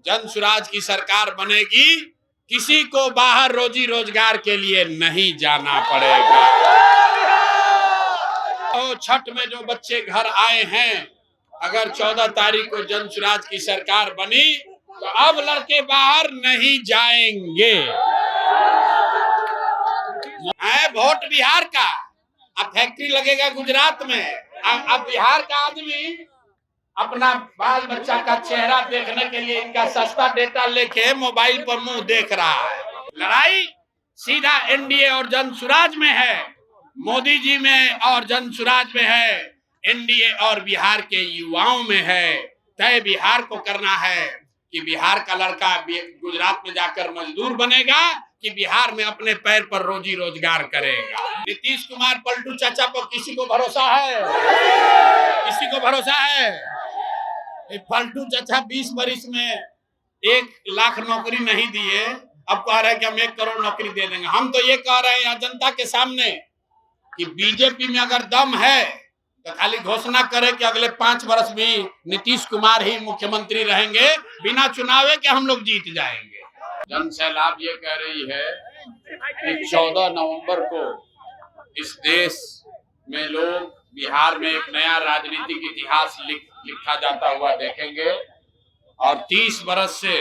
जन सुराज की सरकार बनेगी, किसी को बाहर रोजी रोजगार के लिए नहीं जाना पड़ेगा। तो छठ में जो बच्चे घर आए हैं, अगर 14 तारीख को जन सुराज की सरकार बनी तो अब लड़के बाहर नहीं जाएंगे। वोट बिहार का, अब फैक्ट्री लगेगा गुजरात में। अब बिहार का आदमी अपना बाल बच्चा का चेहरा देखने के लिए इनका सस्ता डेटा लेके मोबाइल पर मुंह देख रहा है। लड़ाई सीधा एनडीए और जन सुराज में है, मोदी जी में और जन सुराज में है, एनडीए और बिहार के युवाओं में है। तय बिहार को करना है कि बिहार का लड़का गुजरात में जाकर मजदूर बनेगा कि बिहार में अपने पैर पर रोजी रोजगार करेगा। नीतीश कुमार पलटू चाचा पर किसी को भरोसा है? किसी को भरोसा है? पलटू चाचा 20 वर्ष में 1 लाख नौकरी नहीं दिए, अब कह रहे हैं कि हम 1 करोड़ नौकरी दे देंगे। हम तो ये कह रहे हैं यहाँ जनता के सामने कि बीजेपी में अगर दम है तो खाली घोषणा करे कि अगले 5 वर्ष भी नीतीश कुमार ही मुख्यमंत्री रहेंगे, बिना चुनावे के हम लोग जीत जाएंगे। जन सैलाब ये कह रही है कि 14 नवंबर को इस देश में लोग बिहार में एक नया राजनीतिक इतिहास लिखा जाता हुआ देखेंगे। और 30 बरस से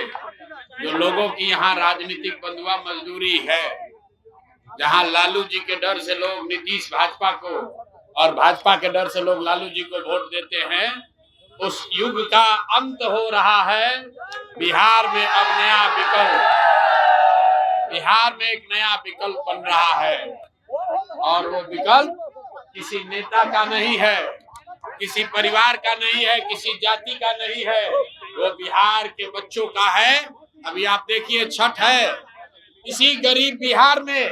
जो लोगों की यहाँ राजनीतिक बंधुआ मजदूरी है, जहाँ लालू जी के डर से लोग नीतीश भाजपा को और भाजपा के डर से लोग लालू जी को वोट देते हैं, उस युग का अंत हो रहा है। बिहार में अब नया विकल्प, बिहार में एक नया विकल्प बन रहा है और वो विकल्प किसी नेता का नहीं है, किसी परिवार का नहीं है, किसी जाति का नहीं है, वो बिहार के बच्चों का है। अभी आप देखिए छठ है, इसी गरीब बिहार में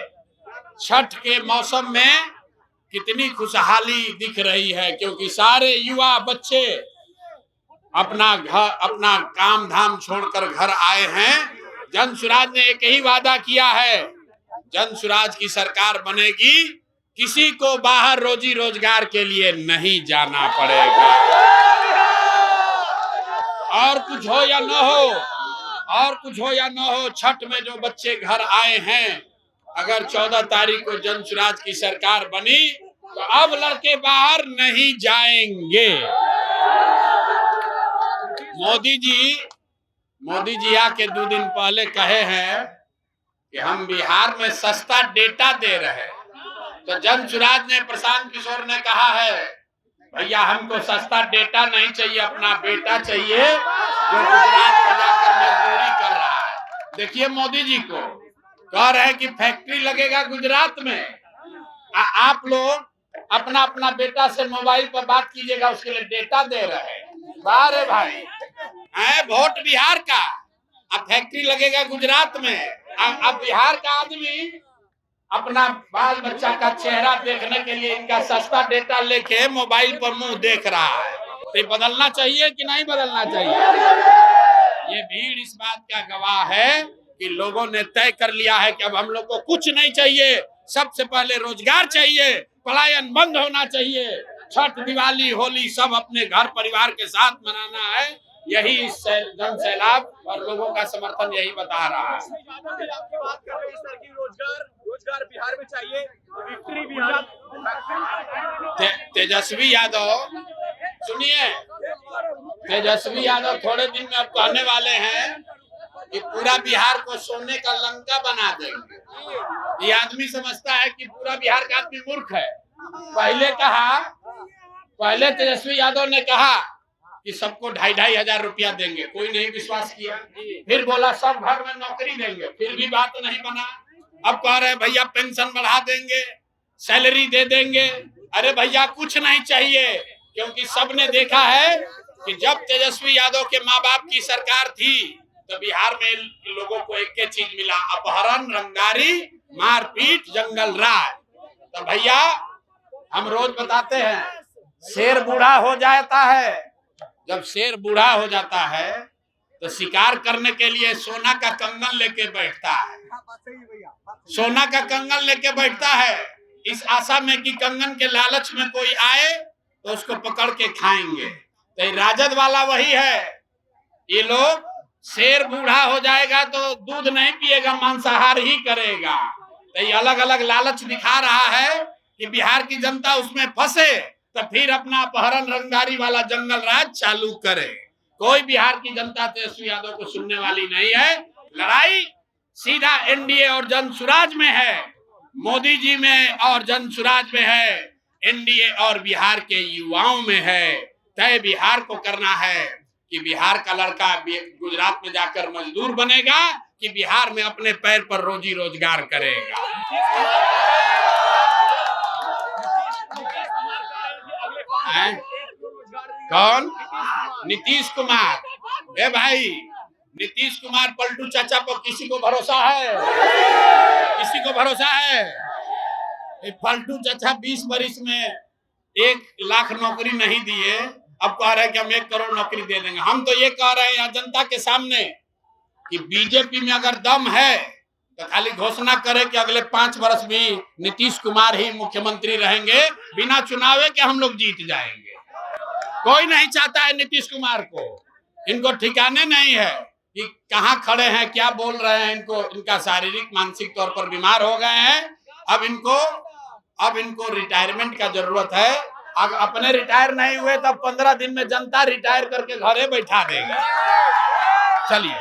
छठ के मौसम में कितनी खुशहाली दिख रही है, क्योंकि सारे युवा बच्चे अपना काम धाम छोड़कर घर आए हैं। जन सुराज ने एक ही वादा किया है, जन सुराज की सरकार बनेगी, किसी को बाहर रोजी रोजगार के लिए नहीं जाना पड़ेगा। और कुछ हो या न हो, और कुछ हो या न हो, छठ में जो बच्चे घर आए हैं, अगर 14 तारीख को जन सुराज की सरकार बनी तो अब लड़के बाहर नहीं जाएंगे। मोदी जी आके 2 दिन पहले कहे हैं कि हम बिहार में सस्ता डेटा दे रहे हैं। तो जन सुराज ने, प्रशांत किशोर ने कहा है, भैया हमको सस्ता डेटा नहीं चाहिए, अपना बेटा चाहिए जो गुजरात में जाकर मजदूरी कर रहा है। देखिए मोदी जी को कह रहे हैं कि फैक्ट्री लगेगा गुजरात में, आप लोग अपना बेटा से मोबाइल पर बात कीजिएगा, उसके लिए डेटा दे रहे हैं। बारे भाई वोट बिहार का, अब फैक्ट्री लगेगा गुजरात में। अब बिहार का आदमी अपना बाल बच्चा का चेहरा देखने के लिए इनका सस्ता डेटा लेके मोबाइल पर मुंह देख रहा है। तो ये बदलना चाहिए कि नहीं बदलना चाहिए? ये भीड़ इस बात का गवाह है कि लोगों ने तय कर लिया है कि अब हम लोग को कुछ नहीं चाहिए, सबसे पहले रोजगार चाहिए, पलायन बंद होना चाहिए, छठ दिवाली होली सब अपने घर परिवार के साथ मनाना है। यही जन सैलाब और लोगों का समर्थन यही बता रहा है। रोजगार बिहार में चाहिए, विक्ट्री बिहार। तेजस्वी यादव, सुनिए, तेजस्वी यादव थोड़े दिन में अब कहने वाले हैं कि पूरा बिहार को सोने का लंका बना देंगे। ये आदमी समझता है कि पूरा बिहार का आदमी मूर्ख है। पहले तेजस्वी यादव ने कहा कि सबको 2,500 हजार रुपया देंगे, कोई नहीं विश्वास किया। फिर बोला सब घर में नौकरी देंगे, फिर भी बात नहीं बना। अब कह रहे भैया पेंशन बढ़ा देंगे, सैलरी दे देंगे। अरे भैया कुछ नहीं चाहिए, क्योंकि सबने देखा है कि जब तेजस्वी यादव के माँ बाप की सरकार थी तो बिहार में लोगों को एक ही चीज मिला, अपहरण, रंगदारी, मारपीट, जंगल राज। तो भैया हम रोज बताते हैं, शेर बूढ़ा हो जाता है, जब शेर बूढ़ा हो जाता है तो शिकार करने के लिए सोना का कंगन लेके बैठता है, सोना का कंगन लेके बैठता है, इस आशा में कि कंगन के लालच में कोई आए तो उसको पकड़ के खाएंगे। तो राजद वाला वही है, ये लोग शेर बूढ़ा हो जाएगा तो दूध नहीं पिएगा, मांसाहार ही करेगा। तो ये अलग अलग लालच दिखा रहा है कि बिहार की जनता उसमें फंसे तो फिर अपना अपहरण रंगदारी वाला जंगल राज चालू करे। कोई बिहार की जनता तेजस्वी यादव को सुनने वाली नहीं है। लड़ाई सीधा एनडीए और जनसुराज में है, मोदी जी में और जनसुराज में है, एनडीए और बिहार के युवाओं में है। तय बिहार को करना है कि बिहार का लड़का गुजरात में जाकर मजदूर बनेगा कि बिहार में अपने पैर पर रोजी रोजगार करेगा। कौन? नीतीश कुमार। ए भाई, नीतीश कुमार पलटू चाचा पर किसी को भरोसा है? किसी को भरोसा है? पलटू चाचा 20 वर्ष में 1 लाख नौकरी नहीं दिए, अब कह रहे हैं कि हम 1 करोड़ नौकरी दे देंगे। हम तो ये कह रहे हैं यहाँ जनता के सामने कि बीजेपी में अगर दम है तो खाली घोषणा करे कि अगले 5 वर्ष भी नीतीश कुमार ही मुख्यमंत्री रहेंगे, बिना चुनावे के हम लोग जीत जाएंगे। कोई नहीं चाहता है नीतीश कुमार को। इनको ठिकाने नहीं है कि कहाँ खड़े हैं, क्या बोल रहे हैं। इनका शारीरिक मानसिक तौर पर बीमार हो गए हैं। अब इनको रिटायरमेंट का जरूरत है। अब अपने रिटायर नहीं हुए तब 15 दिन में जनता रिटायर करके घरे बैठा देगा। चलिए।